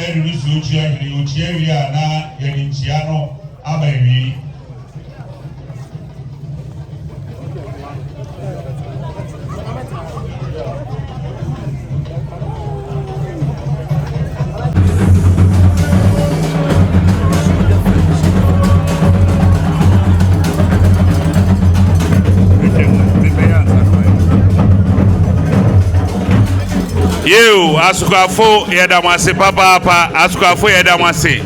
yɛde rusu otua hwene otua wie a na yɛde nkyia no aba wie. You, Akuffo, Yadamase, Papa, Akuffo, Yadamase.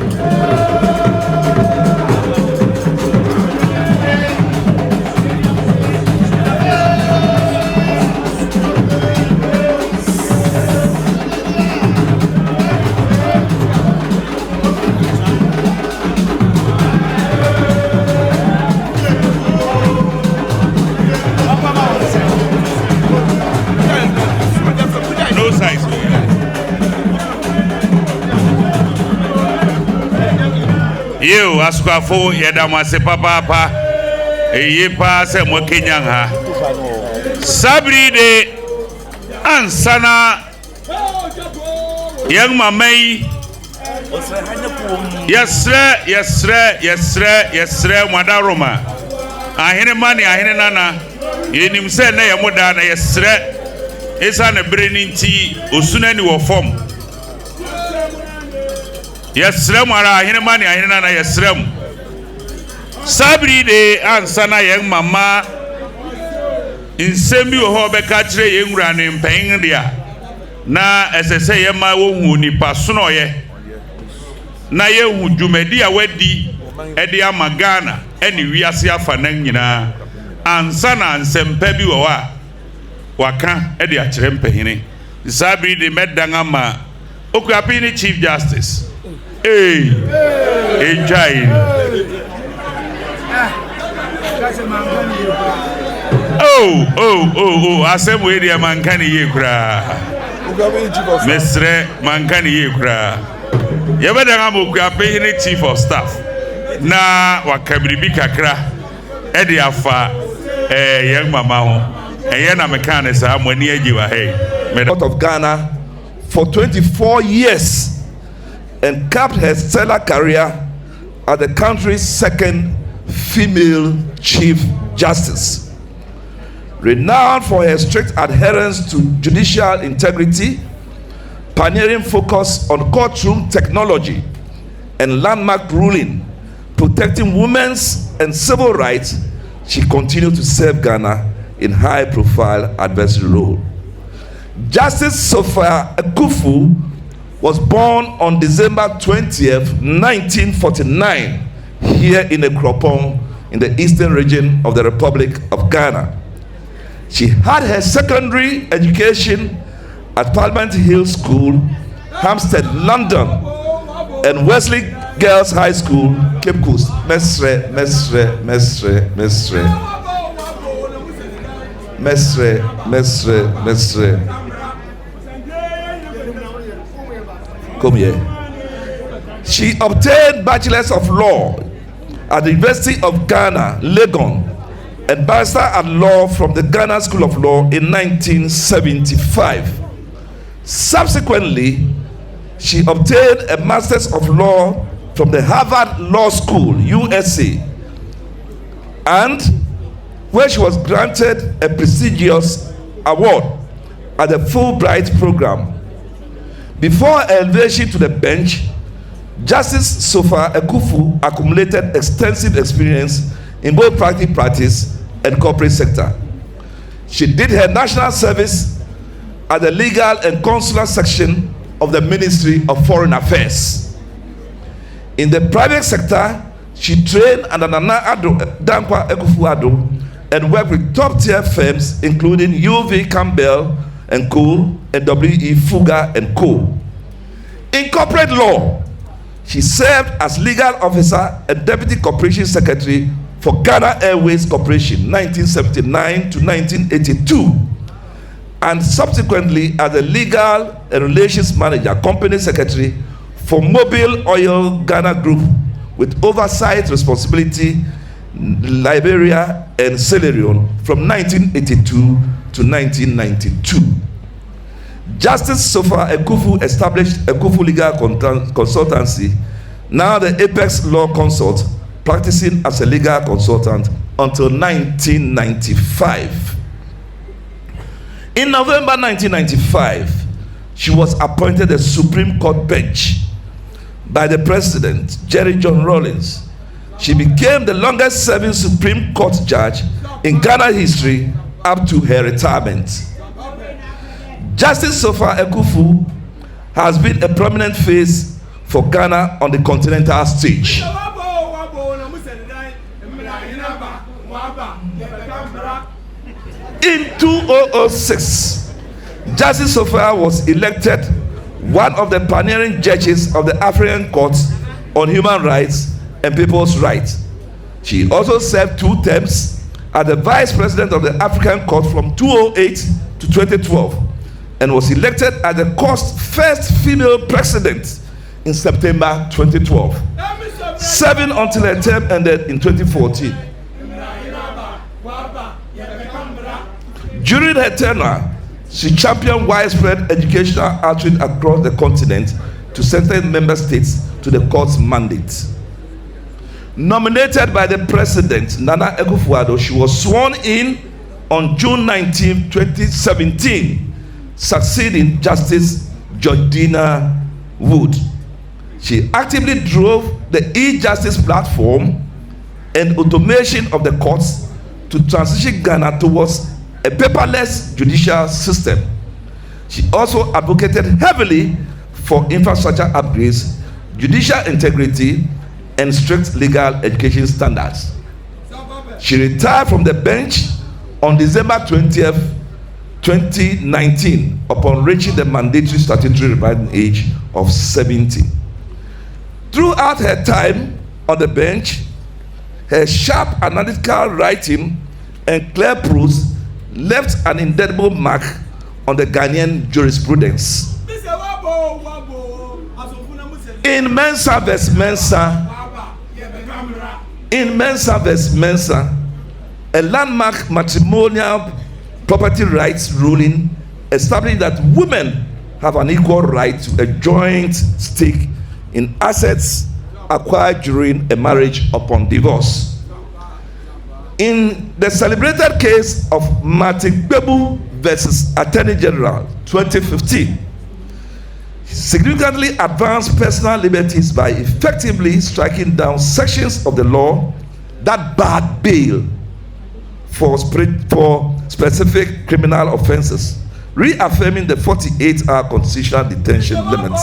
You, Akuffo, Yadamase, Papa, Yepa, Semo Kenyan ha. Sabri de Ansana Young Mamay. Yes, Madaroma. I hear money, I hear Nana. In himself, Yamodana, yes, it's an a braining tea, Usunani or form. Yes, Mara, Hinamani, Hinana, yes, Sabri de Ansana, young mamma in Sembu Hobecatre, young running paying there. Na, as I say, my own Nipasunoye. Na ye would you media weddi, Edia Magana, any Viasia Fanangina, Ansana and Sempebi Waka, Edia Trempehine. Sabri de Medangama, Akuapem Chief Justice. Hey, enjoy. Oh, I said, where the mankani yekra. Mestre mankani yekra. Yabadanga Akuapem Chief of Staff. Na wakabiribika kra. Edi afa, young mama. Yena mekanisa, mwani ejiwa hey. Out of Ghana for 24 years. And capped her stellar career as the country's second female Chief Justice. Renowned for her strict adherence to judicial integrity, pioneering focus on courtroom technology, and landmark ruling, protecting women's and civil rights, she continued to serve Ghana in high-profile adversary role. Justice Sophia Akuffo was born on December 20th, 1949, here in Akuapem, in the eastern region of the Republic of Ghana. She had her secondary education at Parliament Hill School, Hampstead, London, and Wesley Girls High School, Cape Coast. Mestre. Come here. She obtained Bachelor's of Law at the University of Ghana, Legon, and Barrister at Law from the Ghana School of Law in 1975. Subsequently, she obtained a Master's of Law from the Harvard Law School, USA, and where she was granted a prestigious award at the Fulbright program. Before her elevation to the bench, Justice Sophia Akuffo accumulated extensive experience in both practice and corporate sector. She did her national service at the legal and consular section of the Ministry of Foreign Affairs. In the private sector, she trained under Nana Dankwa Akufo-Addo and worked with top-tier firms including UV Campbell and Co. and W.E. Fugger and Co. In corporate law, she served as legal officer and deputy corporation secretary for Ghana Airways Corporation 1979 to 1982, and subsequently as a legal and relations manager, company secretary for Mobile Oil Ghana Group with oversight responsibility Liberia and Sierra Leone from 1982 to 1992. Justice Sophia Akuffo established Akuffo Legal Consultancy, now the Apex Law Consult, practicing as a legal consultant until 1995. In November 1995, she was appointed a Supreme Court bench by the President, Jerry John Rawlings. She became the longest serving Supreme Court judge in Ghana history up to her retirement. Justice Sophia Akuffo has been a prominent face for Ghana on the continental stage. In 2006, Justice Sophia was elected one of the pioneering judges of the African Court on Human Rights and People's Rights. She also served 2 terms as the Vice President of the African Court from 2008 to 2012 and was elected as the court's first female president in September 2012, serving until her term ended in 2014. During her tenure, she championed widespread educational outreach across the continent to strengthen member states to the court's mandate. Nominated by the President, Nana Akufo-Addo, she was sworn in on June 19, 2017, succeeding Justice Georgina Wood. She actively drove the e-justice platform and automation of the courts to transition Ghana towards a paperless judicial system. She also advocated heavily for infrastructure upgrades, judicial integrity, and strict legal education standards. She retired from the bench on December 20th, 2019, upon reaching the mandatory statutory retirement age of 70. Throughout her time on the bench, her sharp analytical writing and clear prose left an indelible mark on the Ghanaian jurisprudence. In Mensa vs. Mensa, a landmark matrimonial property rights ruling established that women have an equal right to a joint stake in assets acquired during a marriage upon divorce. In the celebrated case of Martin Bebu versus Attorney General 2015, significantly advanced personal liberties by effectively striking down sections of the law that barred bail for specific criminal offenses, reaffirming the 48-hour constitutional detention limits.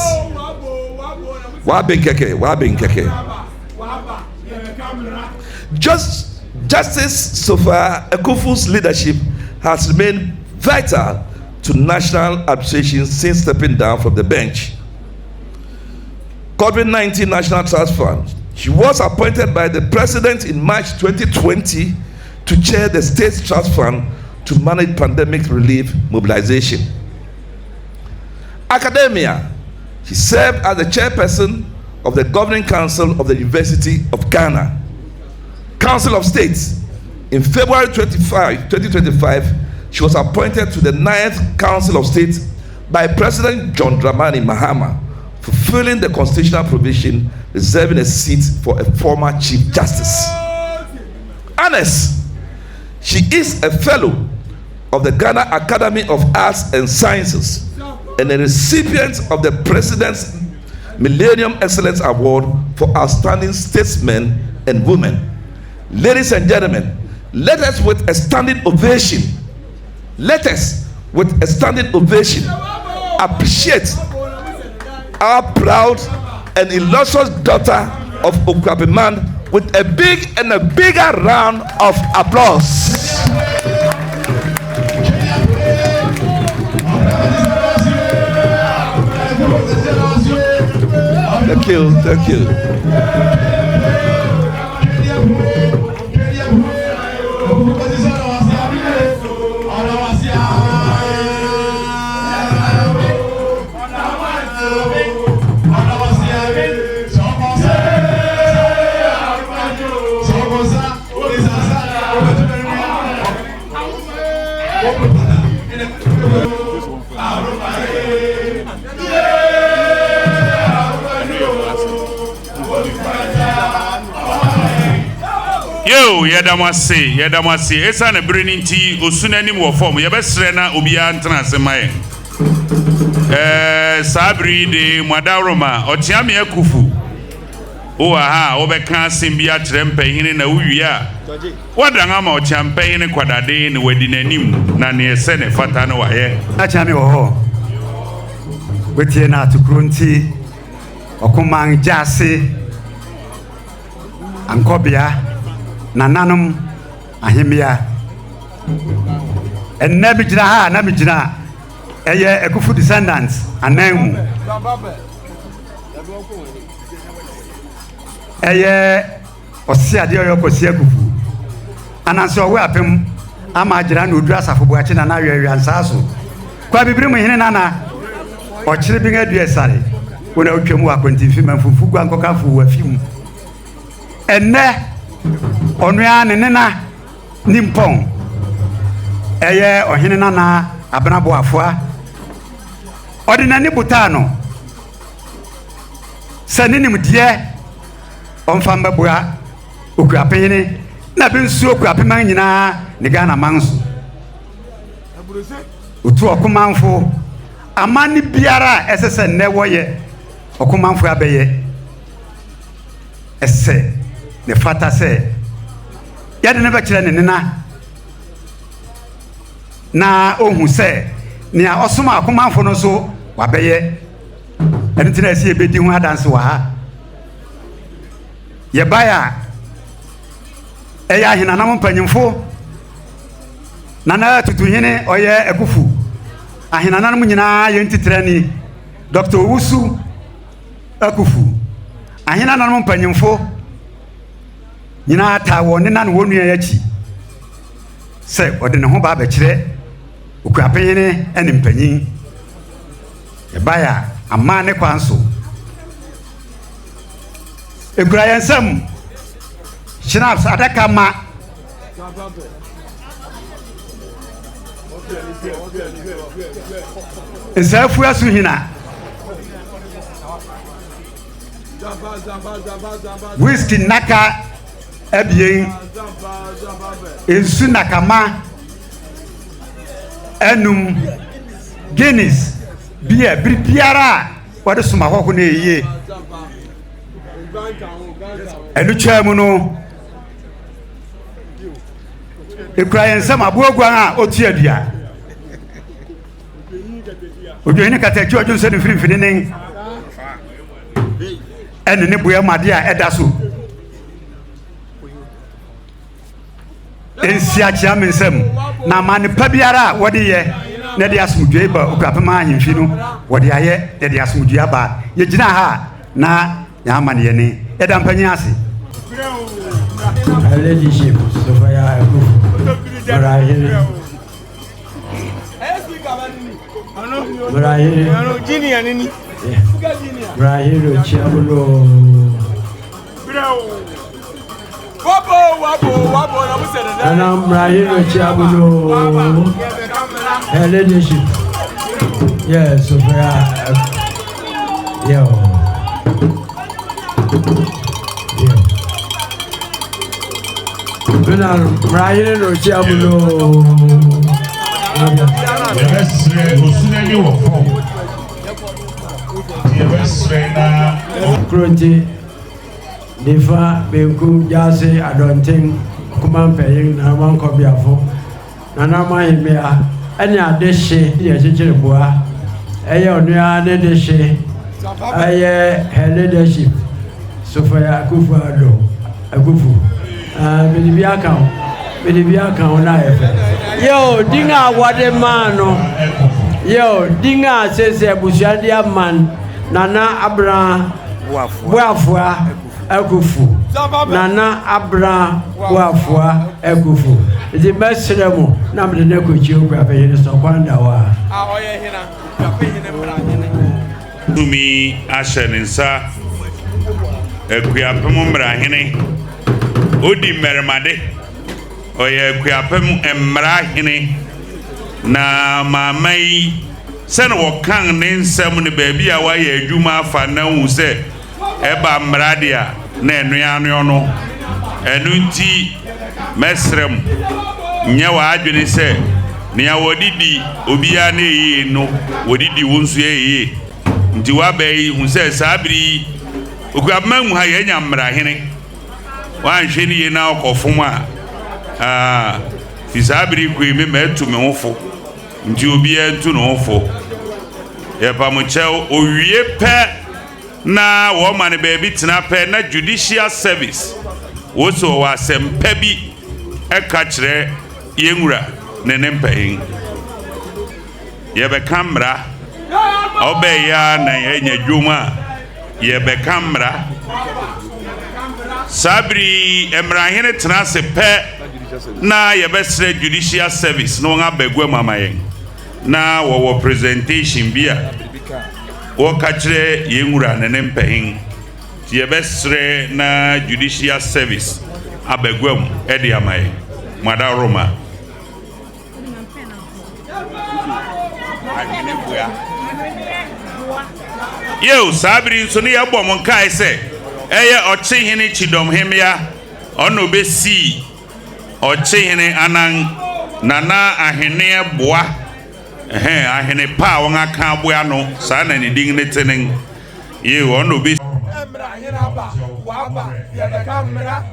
Justice Sophia Akuffo's leadership has remained vital to national administration since stepping down from the bench. COVID-19 National Trust Fund. She was appointed by the President in March 2020 to chair the State Trust Fund to manage pandemic relief mobilization. Academia. She served as the chairperson of the Governing Council of the University of Ghana. Council of States. In February 2025, she was appointed to the 9th Council of State by President John Dramani Mahama, fulfilling the constitutional provision reserving a seat for a former Chief Justice. Honest. She is a fellow of the Ghana Academy of Arts and Sciences and a recipient of the President's Millennium Excellence Award for Outstanding Statesmen and Women. Ladies and gentlemen, let us with a standing ovation, appreciate our proud and illustrious daughter of Akuapem with a big and a bigger round of applause. Thank you, thank you. Yo, yedamasi. Esa ne breninti osunani mo form. Yebesre na obia antena semaye. Sabri de Mwadaroma, Otiami Akuffo. O aha, obeka simbia trempehine na uwia. Wadangama ochampehine kwadade ni wedinanim na ne ese ne fata no waye. Achami oho. Wetie na tukrunti okumang jase ankobia nananum ahimia. Ennabi jina ha na mijina eye Akuffo descendants ananmu. Eye osiade oyo kosi Akuffo. Ananso we apem ama jira na odu asafo achi na awiawi ansaso. Kwa bibiri mu hene nana ochire bi ngadu esare. Wona otwemu akontifi manfufu gwa nkokafo wafimu. Enne onua ne nena nimpon. Eye ohene nana abenabo afua. Ordinary butano. Saninim die onfamba bua Akuapem na bensu Akuapem nyina ne Ghana manso. Otu okomanfo amani biara esese ne woye okomanfo abeye ese ne fata se yade ne bakire ne nena na ohun se ne a osoma akomanfo no so wabeye enitina esi ebedi hu adanse wa ha yebaya eya hina na mpanyimfo nana tutuhene oye Akuffo ahina na nyina ye ntitrani Dr. Owusu Akuffo ahina na mpanyimfo nyina ta woni na wonu ya yachi se ode ne ho ba bekire Akuapem ne ene mpanyin yebaya ama ne kwanso Egrayensam Shinaps adaka ma Nsafu asu hina Whisky naka ebien Ensu nakama enum Guinness beer biara wade suma hoko na eye enu chamu no Egrayensam abuogwan a otuadua Ojohene katachi ojo se ne firifini nen ene ne boya made a edaso ensia chia mensem na mane pa biara wode ye na de asomdwe ba Akuapem ahemfi no wode aye de asomdwe ba ye gina ha na ya amane ye ne eda mpanyin ase Ladyship Sophia Mmrahene Mmrahene chiabulo wabo na musere da ana Mmrahene chiabulo Ladyship yes Sophia Mmrahene no chiabulo Yebesre osunani wo form. Yebesre na Kronti Defa Benku Jase Adonting Kumanpeyin na Mankobiafo Nana Mahimea any adeshe yechireboa eye onua ne deshe aye Ladyship Sophia Akuffo Bedibia kan na efe yo dinga wade mano yo dinga sese busuadia man nana abra boafua Akuffo nana abra boafua Akuffo the mesremo na mde ne kochi Akuapem so kwanda wa oye hina Akuapem Mmrahene tumi ashensa Akuapem Mmrahene odi mermade oye Akuapem Mmrahene na mamai sen wokan ne nsem ne baabi a waye adwuma afa na hu se eba mmradia na enuanu no enunti mesrem nya wa adwene se nea wodidi obia na yi no wodidi wonso yi nti wa bai hu se sabiri Akuapem mu ha ye nya Mmrahene wa nhwe ni ye na okofom a fi sabiri kwi me metu me hofo nti obia ntu no hofo ye pa mo chew owie pe na wo ma ne baabi tena pe na judicial service wo so wa sempa bi e ka kire yenwura ne ne mpahin ye be kamera obe ya na ye nya dwuma ye be kamera sabri Mmrahene tena se pe na ye be sre judicial service no nga bagua mama yen na wo presentation bia wo ka kire yenwura ne ne mpahin ye be sre na judicial service abaguam e de amaye mada Roma yo sabri so ne yabo mon kai se eye ochihene chidom hemia ono besi ochihene anan nana ahene boa ahene pa won aka boa no sa na ne ding ne tenen ye ono besi Mmrahene aba waba ye be kamera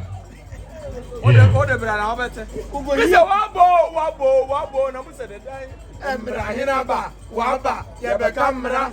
ode bra na obete ugoli se wabo na mu se de dai Mmrahene aba waba ye be kamera